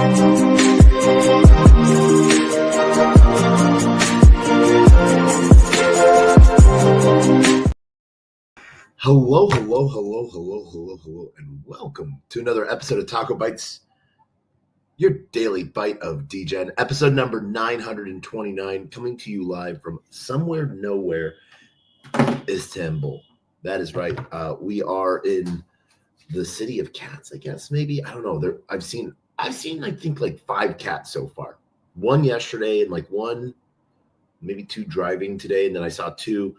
Hello, and welcome to another episode of TacoBytes, your daily bite of Degen, episode number 929, coming to you live from somewhere nowhere, Istanbul. That is right. We are in the city of cats, I guess, maybe. I don't know. I've seen, I think, like 5 cats so far. One yesterday and like one, maybe 2 driving today, and then I saw 2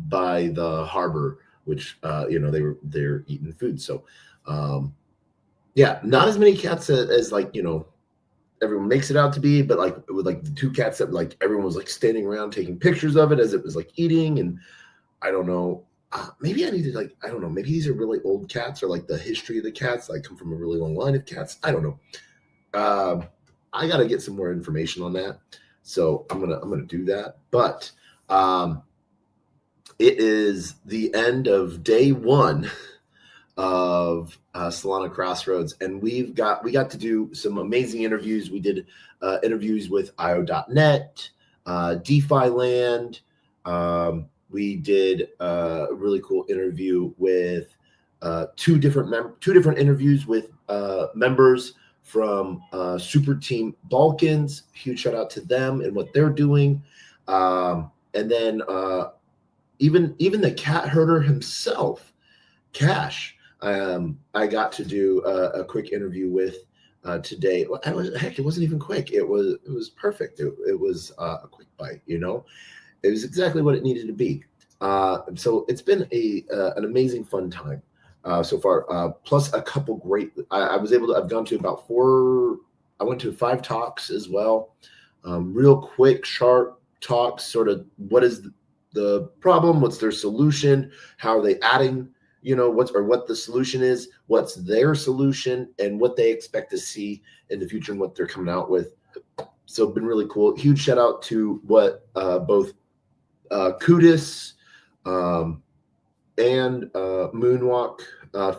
by the harbor, which they're eating food. So not as many cats as like everyone makes it out to be, but like with like the 2 cats that like everyone was like standing around taking pictures of it as it was like eating. And I don't know, maybe I need to I don't know, maybe these are really old cats, or like the history of the cats like come from a really long line of cats. I don't know. I got to get some more information on that, so I'm gonna do that. But it is the end of day 1 of Solana CrossRoads, and we got to do some amazing interviews. We did interviews with IO.net, DeFi Land. We did a really cool interview with 2 different interviews with members from Super Team Balkans. Huge shout out to them and what they're doing. And then even the cat herder himself, Cash, I got to do a quick interview with today. It wasn't even quick. It was perfect. It was a quick bite. It was exactly what it needed to be. So it's been an amazing, fun time so far. Plus a couple great. I've gone to about 4. I went to 5 talks as well. Real quick, sharp talks. Sort of what is the problem? What's their solution? How are they adding? What the solution is, what's their solution, and what they expect to see in the future and what they're coming out with. So it's been really cool. Huge shout out to what both Kudis and Moonwalk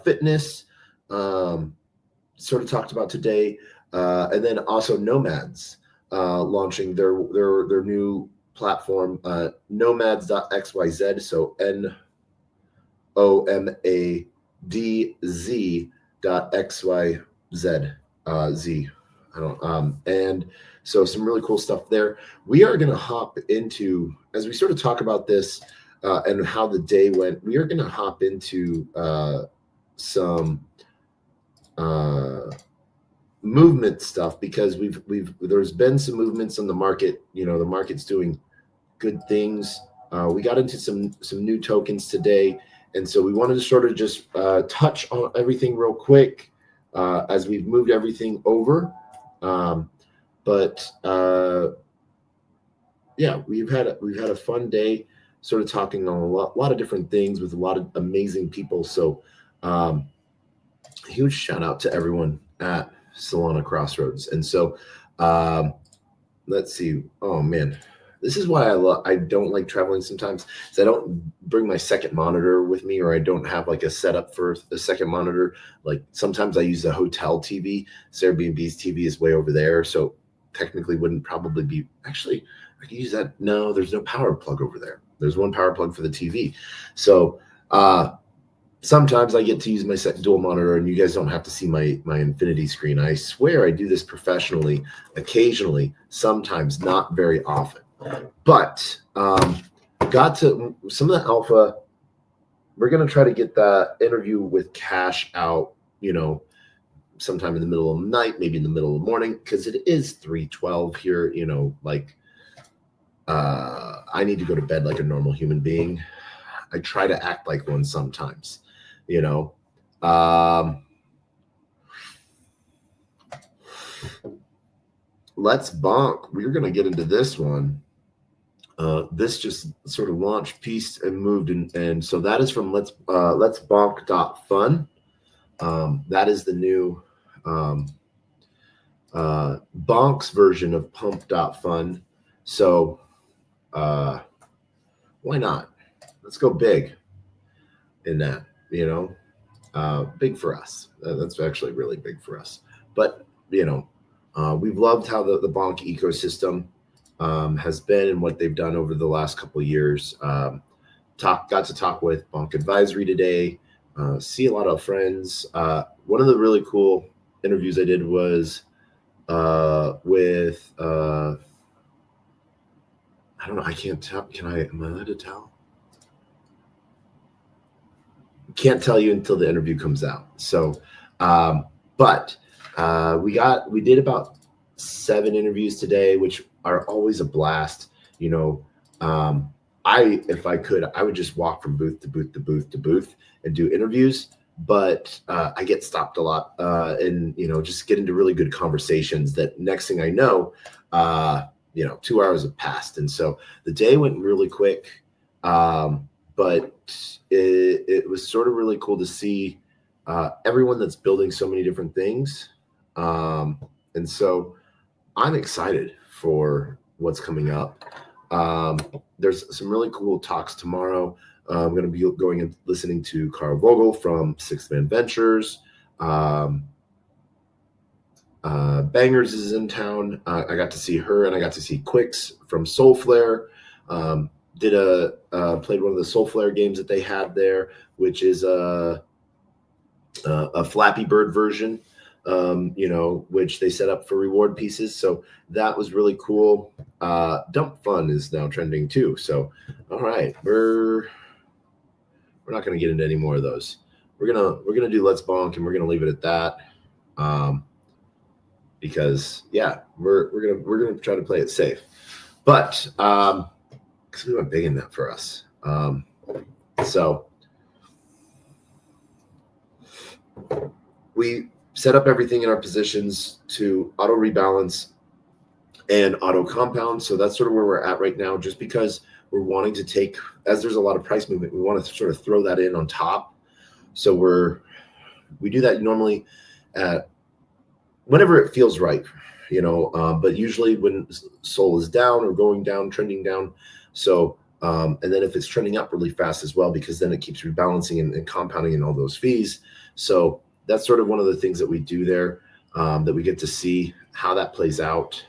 Fitness sort of talked about today, and then also Nomads launching their new platform, nomads.xyz. So nomadz.xyz. And so some really cool stuff there. We are going to hop into, as we sort of talk about this and how the day went, we are going to hop into some movement stuff, because there's been some movements on the market. The market's doing good things. We got into some new tokens today. And so we wanted to sort of just touch on everything real quick as we've moved everything over. We've had a fun day, sort of talking on a lot of different things with a lot of amazing people. So huge shout out to everyone at Solana CrossRoads. And so let's see. Oh man. This is why I don't like traveling sometimes. So I don't bring my second monitor with me, or I don't have like a setup for a second monitor. Like sometimes I use a hotel TV. So Airbnb's TV is way over there. So technically wouldn't probably be, actually I can use that. No, there's no power plug over there. There's one power plug for the TV. So sometimes I get to use my dual monitor, and you guys don't have to see my infinity screen. I swear I do this professionally, occasionally, sometimes, not very often. But got to some of the alpha. We're going to try to get that interview with Cash out, sometime in the middle of the night, maybe in the middle of the morning, because it is 3:12 here. I need to go to bed like a normal human being. I try to act like one sometimes, Let's bonk. We're going to get into this one. This just sort of launched, pieced, and moved, and so that is from let's bonk.fun. That is the new Bonk's version of pump.fun. So why not? Let's go big in that, big for us. That's actually really big for us. But we've loved how the Bonk ecosystem has been and what they've done over the last couple of years. Got to talk with Bonk Advisory today, see a lot of friends. One of the really cool interviews I did was with I don't know, I can't tell. Am I allowed to tell? Can't tell you until the interview comes out. So, but we did about 7 interviews today, which are always a blast. If I could, I would just walk from booth to booth to booth to booth and do interviews. But I get stopped a lot, and just get into really good conversations. That next thing I know, 2 hours have passed, and so the day went really quick. But it was sort of really cool to see everyone that's building so many different things, and so I'm excited for what's coming up. There's some really cool talks tomorrow. I'm going to be going and listening to Carl Vogel from Sixth Man Ventures. Bangers is in town. I got to see her, and I got to see Quicks from Soulflare. Played one of the Soulflare games that they had there, which is a Flappy Bird version, which they set up for reward pieces. So that was really cool. Dump Fun is now trending too. So, all right, we're not going to get into any more of those. We're gonna do Let's Bonk, and we're gonna leave it at that. Because we're gonna try to play it safe, but because we went big in that for us. So we set up everything in our positions to auto rebalance and auto compound. So that's sort of where we're at right now, just because we're wanting to take, as there's a lot of price movement, we want to sort of throw that in on top. So we do that normally at whenever it feels right, but usually when Sol is down or going down, trending down. So, and then if it's trending up really fast as well, because then it keeps rebalancing and compounding in all those fees. So that's sort of one of the things that we do there, that we get to see how that plays out.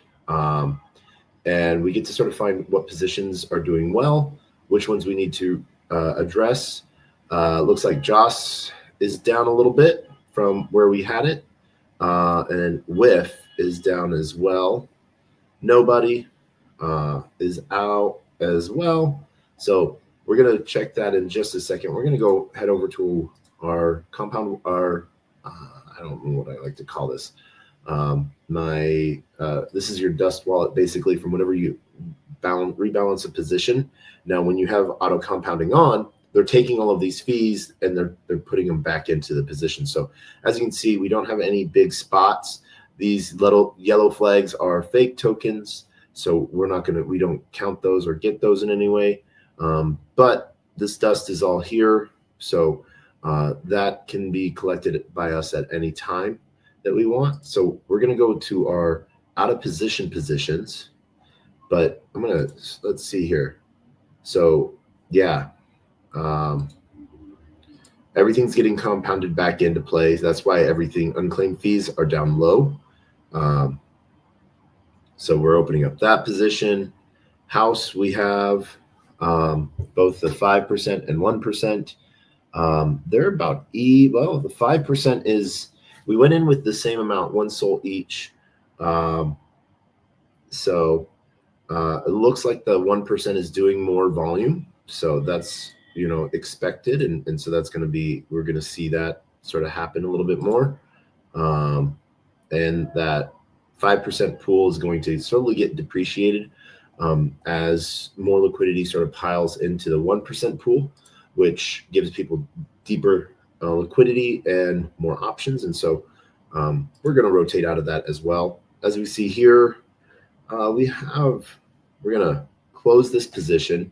And we get to sort of find what positions are doing well, which ones we need to address. Looks like Joss is down a little bit from where we had it. And Whiff is down as well. Nobody is out as well. So we're going to check that in just a second. We're going to go head over to our compound, I don't know what I like to call this. This is your dust wallet, basically, from whenever you rebalance a position. Now, when you have auto compounding on, they're taking all of these fees and they're putting them back into the position. So as you can see, we don't have any big spots. These little yellow flags are fake tokens. So we don't count those or get those in any way. But this dust is all here. So that can be collected by us at any time that we want. So we're going to go to our out of position positions, but let's see here. So yeah. Everything's getting compounded back into play. That's why unclaimed fees are down low. So we're opening up that position. House, we have both the 5% and 1%. They're about the 5% is, we went in with the same amount, 1 Sol each. So it looks like the 1% is doing more volume. So that's expected, and so that's going to be, we're going to see that sort of happen a little bit more, and that 5% pool is going to slowly get depreciated as more liquidity sort of piles into the 1% pool, which gives people deeper liquidity and more options, and so we're going to rotate out of that as well. As we see here, we're going to close this position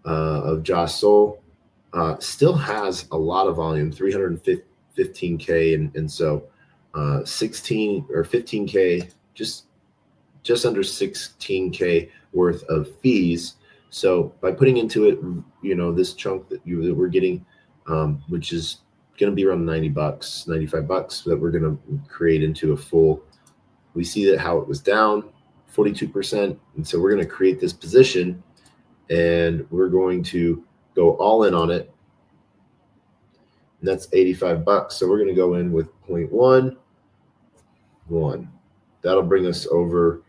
of Josh Sol. Still has a lot of volume, 315K, and so 16 or 15K, just under 16K worth of fees. So by putting into it, this chunk that we're getting, which is going to be around $90, $95, that we're going to create into a full we see that how it was down 42%. And so we're going to create this position and we're going to go all in on it. And that's $85. So we're going to go in with 0.11. That'll bring us over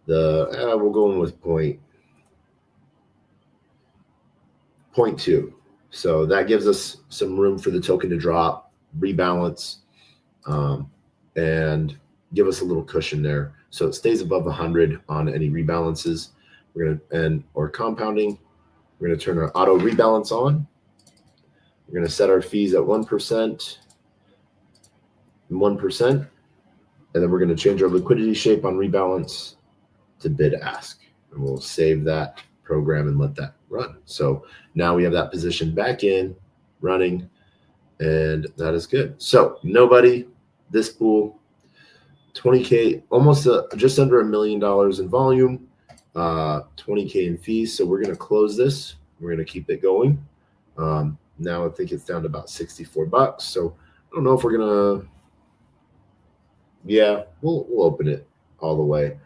the, we'll go in with 0.2. So that gives us some room for the token to drop, rebalance, and give us a little cushion there. So it stays above 100 on any rebalances. We're going to, or compounding, we're going to turn our auto rebalance on. We're going to set our fees at 1%, 1%, and then we're going to change our liquidity shape on rebalance to bid ask. And we'll save that program and let that run. So now we have that position back in, running, and that is good. So nobody, this pool, 20K, almost just under $1 million in volume, 20K in fees. So we're going to close this. We're going to keep it going. Now I think it's down to about $64. So I don't know if we're going to, yeah, we'll open it all the way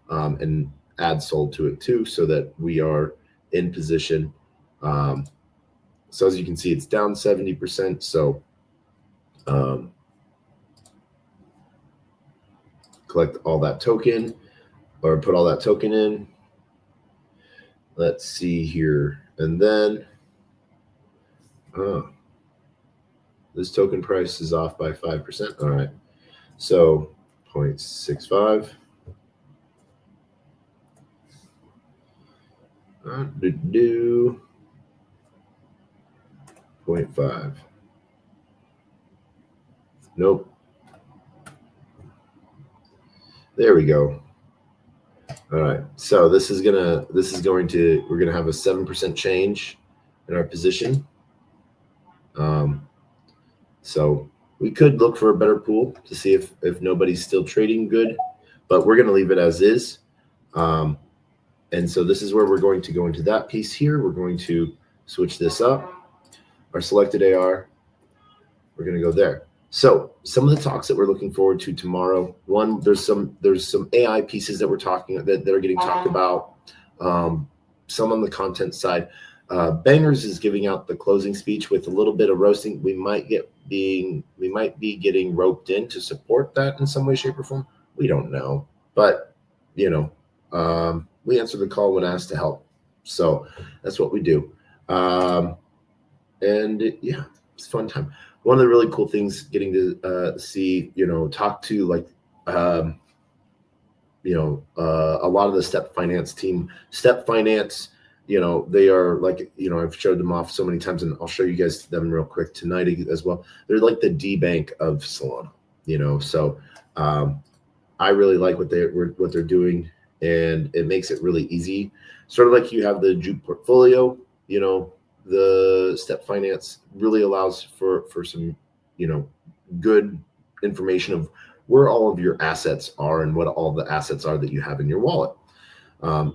and add sold to it too, so that we are in position. So as you can see, it's down 70%. So collect all that token, or put all that token in. Let's see here. And then this token price is off by 5%. All right. So 0.65. Do 0.5. Nope. There we go. All right. So we're gonna have a 7% change in our position. So we could look for a better pool to see if nobody's still trading good, but we're gonna leave it as is. And so this is where we're going to go into that piece here. We're going to switch this up. Our selected AR, we're going to go there. So some of the talks that we're looking forward to tomorrow. One, there's some AI pieces that we're talking that are getting talked about. Some on the content side. Bangers is giving out the closing speech with a little bit of roasting. We might be getting roped in to support that in some way, shape, or form. We don't know, but you know. We answer the call when asked to help. So that's what we do. And yeah, it's a fun time. One of the really cool things getting to see, talk to like, a lot of the Step Finance team. Step Finance, they are like, I've showed them off so many times, and I'll show you guys them real quick tonight as well. They're like the D bank of Solana, so I really like what they're doing. And it makes it really easy. Sort of like you have the Juke portfolio, the Step Finance really allows for some, good information of where all of your assets are and what all the assets are that you have in your wallet.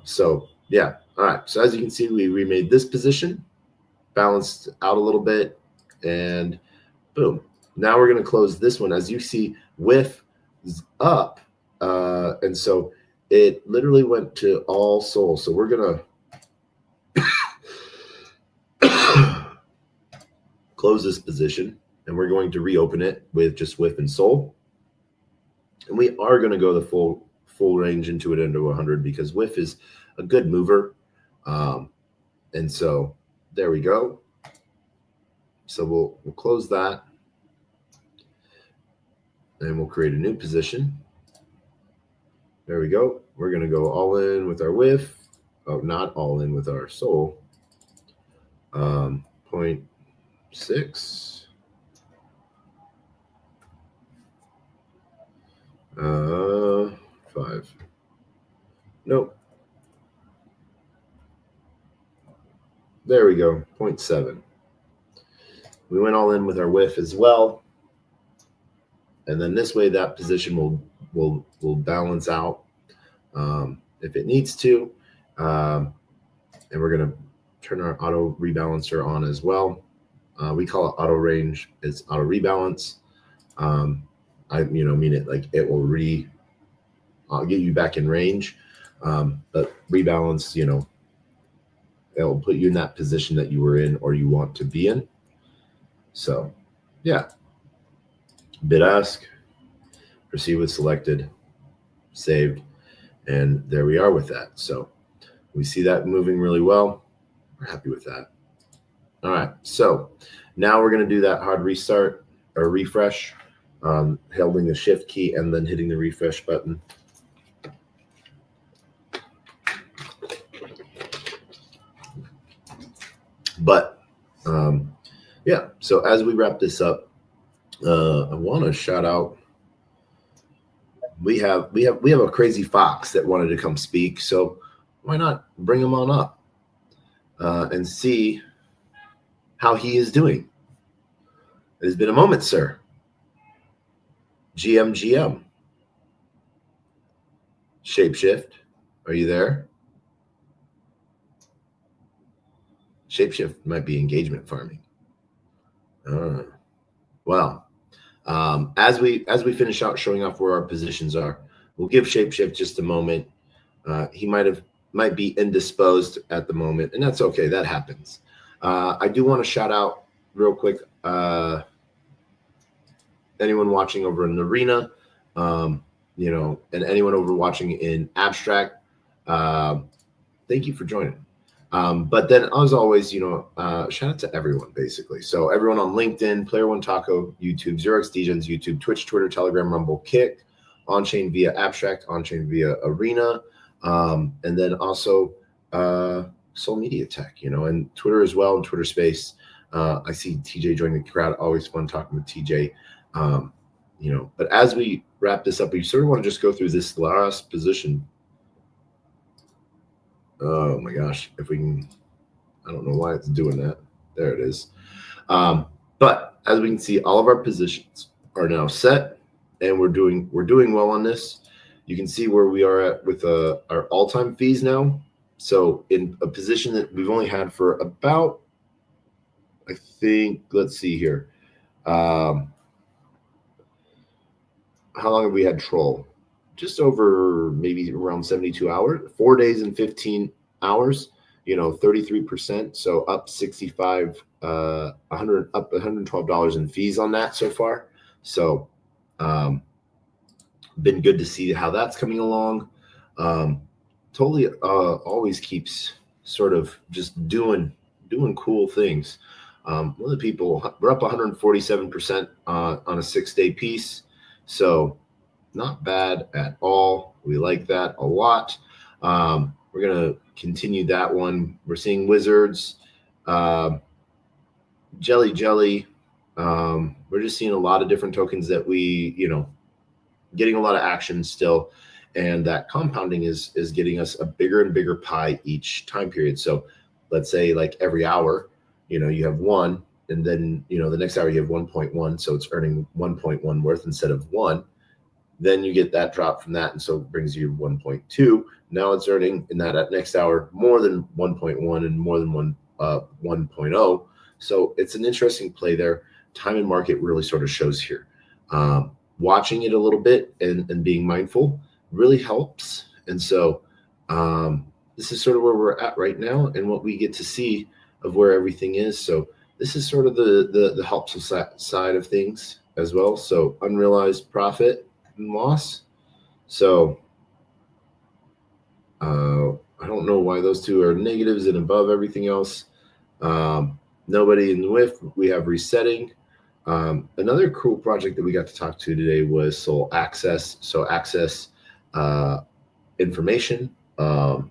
So yeah. All right. So as you can see, we remade this position, balanced out a little bit, and boom. Now we're going to close this one. As you see, WIF is up. And so it literally went to all soul. So we're going to close this position, and we're going to reopen it with just WIF and soul. And we are going to go the full range into it into 100 because WIF is a good mover. And so there we go. So we'll close that, and we'll create a new position. There we go. We're going to go all in with our WIF. Oh, not all in with our soul. 0.6. 5. Nope. There we go. 0.7. We went all in with our WIF as well. And then this way that position will balance out if it needs to. And we're going to turn our auto rebalancer on as well. We call it auto range. It's auto rebalance. I mean it like it will I'll get you back in range. But rebalance, it'll put you in that position that you were in or you want to be in. So, yeah. Bid ask, proceed with selected, saved, and there we are with that. So we see that moving really well. We're happy with that. All right, so now we're going to do that hard restart or refresh, holding the shift key and then hitting the refresh button. But yeah, so as we wrap this up, I want to shout out. We have a crazy fox that wanted to come speak, so why not bring him on up and see how he is doing? It has been a moment, sir. GM. Shapeshift, are you there? Shapeshift might be engagement farming. Well, as we finish out showing off where our positions are, we'll give Shapeshift just a moment. He might be indisposed at the moment, and that's okay. That happens. I do want to shout out real quick anyone watching over in the arena, and anyone over watching in abstract. Thank you for joining. But then, as always, shout out to everyone, basically. So everyone on LinkedIn, Player One Taco, YouTube, Xerox Degens, YouTube, Twitch, Twitter, Telegram, Rumble, Kick, on-chain via Abstract, on-chain via Arena, and then also Soul Media Tech, and Twitter as well, and Twitter Space. I see TJ joining the crowd. Always fun talking with TJ. But as we wrap this up, we sort of want to just go through this last position. Oh my gosh, if we can, I don't know why it's doing that. There it is. But as we can see, all of our positions are now set, and we're doing well on this. You can see where we are at with our all-time fees now. So in a position that we've only had for about, I think, let's see here. How long have we had Troll? Just over maybe around 72 hours, 4 days and 15 hours, 33%. So up 65, up $112 in fees on that so far. So, been good to see how that's coming along. Totally, always keeps sort of just doing cool things. One of the people, we're up 147% on a 6-day piece. So, not bad at all. We like that a lot. We're going to continue that one. We're seeing Wizards, Jelly. We're just seeing a lot of different tokens that we, getting a lot of action still. And that compounding is getting us a bigger and bigger pie each time period. So let's say like every hour, you have one, and then, the next hour you have 1.1. So it's earning 1.1 worth instead of 1. Then you get that drop from that, and so it brings you 1.2. Now it's earning in that next hour more than 1.1 and more than 1.0. So it's an interesting play there. Time and market really sort of shows here. Watching it a little bit and being mindful really helps. And so this is sort of where we're at right now and what we get to see of where everything is. So this is sort of the helpful side of things as well. So unrealized profit and loss. So I don't know why those two are negatives and above everything else. Nobody in the whiff. We have resetting. Another cool project that we got to talk to today was Soul Access. So access information, AI,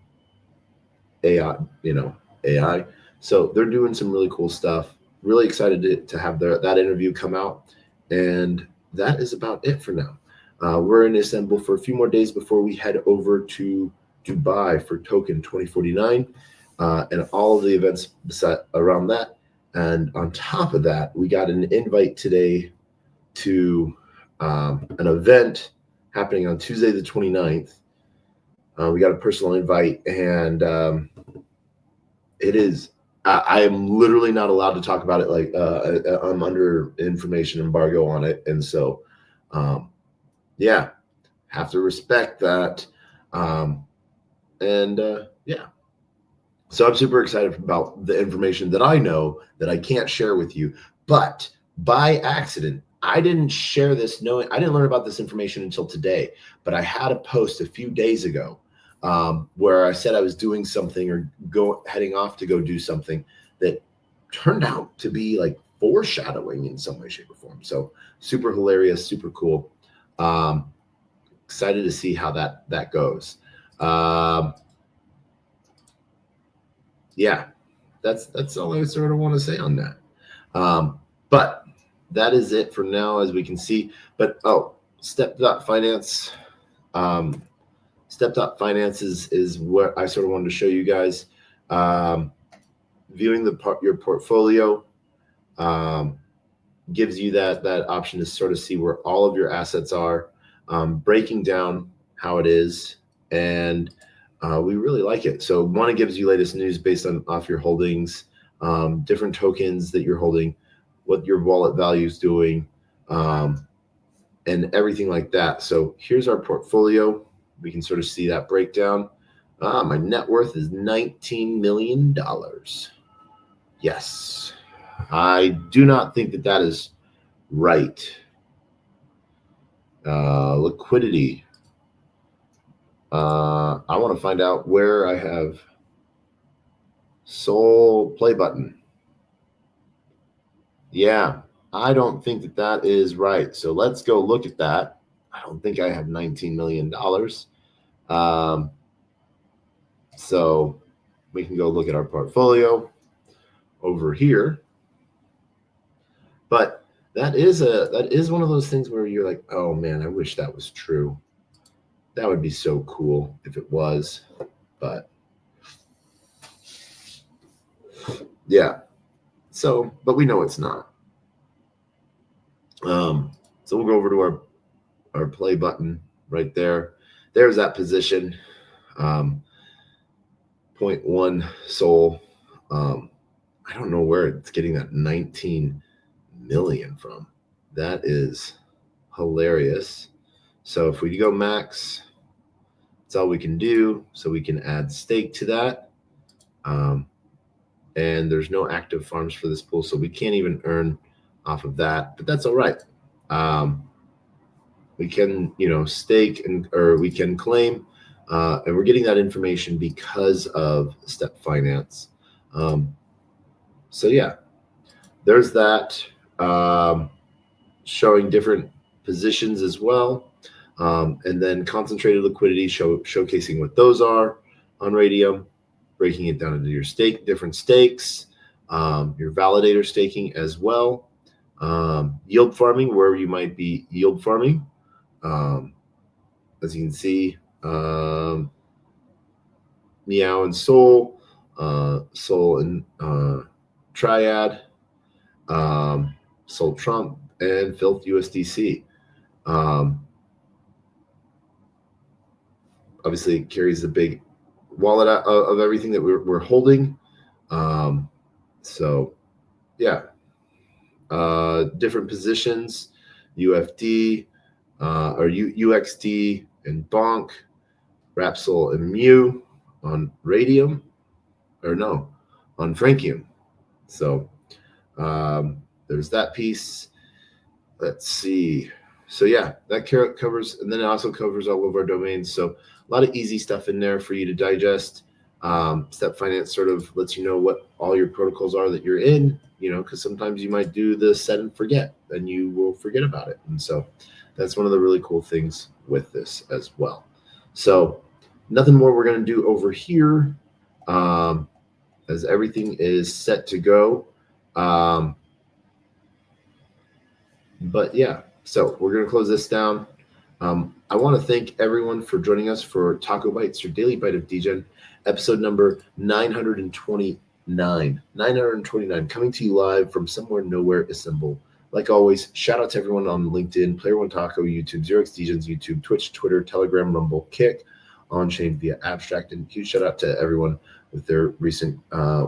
AI. So they're doing some really cool stuff. Really excited to have that interview come out. And that is about it for now. We're in Istanbul for a few more days before we head over to Dubai for Token 2049 and all of the events around that. And on top of that, we got an invite today to an event happening on Tuesday the 29th. We got a personal invite, and it is, I am literally not allowed to talk about it. Like I'm under information embargo on it. And so, yeah, have to respect that. Yeah. So I'm super excited about the information that I know that I can't share with you. But by accident, I didn't share this knowing, I didn't learn about this information until today, but I had a post a few days ago where I said I was doing something or heading off to go do something that turned out to be like foreshadowing in some way, shape, or form. So super hilarious, super cool. Excited to see how that goes. Yeah, that's all I sort of want to say on that. But that is it for now, as we can see. But Step.Finance. Step.Finance is what I sort of wanted to show you guys. Viewing your portfolio gives you that option to sort of see where all of your assets are, breaking down how it is, and we really like it. So one, it gives you latest news based off your holdings, different tokens that you're holding, what your wallet value is doing, and everything like that. So here's our portfolio. We can sort of see that breakdown. My net worth is $19 million. Yes. I do not think that is right. Liquidity. I want to find out where I have Sol play button. Yeah, I don't think that is right. So let's go look at that. I don't think I have $19 million. So we can go look at our portfolio over here. But that is one of those things where you're like, oh man, I wish that was true. That would be so cool if it was. But yeah. So, but we know it's not. So we'll go over to our play button right there. There's that position. 0.1 Sol. I don't know where it's getting that 19 million from. That is hilarious. So if we go max, that's all we can do. So we can add stake to that. And there's no active farms for this pool, so we can't even earn off of that, but that's all right. We can, stake or we can claim, and we're getting that information because of Step Finance. So yeah, there's that, showing different positions as well, and then concentrated liquidity showcasing what those are on Radium, breaking it down into your different stakes, your validator staking as well, yield farming, where you might be yield farming. As you can see, Meow and Sol, Sol and Triad, Sol Trump, and Filth USDC. Obviously, it carries the big wallet of everything that we're holding. So, yeah. Different positions, UFD, or UXD and Bonk, Rapsol and Mu on Radium, on Frankium. So there's that piece. Let's see. So yeah, that covers, and then it also covers all of our domains. So a lot of easy stuff in there for you to digest. Step Finance sort of lets you know what all your protocols are that you're in, because sometimes you might do the set and forget, and you will forget about it. And so that's one of the really cool things with this as well. So nothing more we're going to do over here, as everything is set to go. But yeah, so we're going to close this down. I want to thank everyone for joining us for TacoBytes, your Daily Bite of Degen, episode number 929. 929, coming to you live from somewhere nowhere, Istanbul. Like always, shout out to everyone on LinkedIn, Player One Taco, YouTube, 0xDegens, YouTube, Twitch, Twitter, Telegram, Rumble, Kick, on-chain via Abstract, and huge shout out to everyone with their recent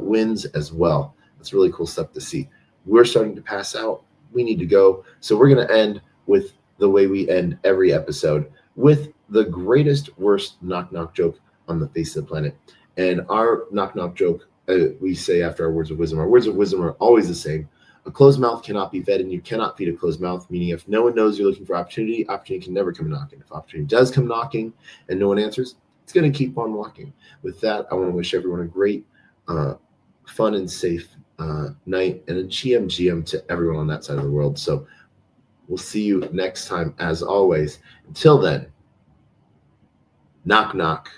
wins as well. That's really cool stuff to see. We're starting to pass out. We need to go. So we're going to end with the way we end every episode, with the greatest, worst knock-knock joke on the face of the planet. And our knock-knock joke, we say after our words of wisdom. Our words of wisdom are always the same. A closed mouth cannot be fed, and you cannot feed a closed mouth, meaning if no one knows you're looking for opportunity, opportunity can never come knocking. If opportunity does come knocking and no one answers, it's going to keep on walking. With that, I want to wish everyone a great, fun and safe night, and a GM to everyone on that side of the world. So we'll see you next time, as always. Until then, knock, knock.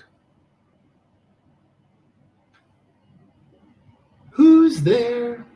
Who's there?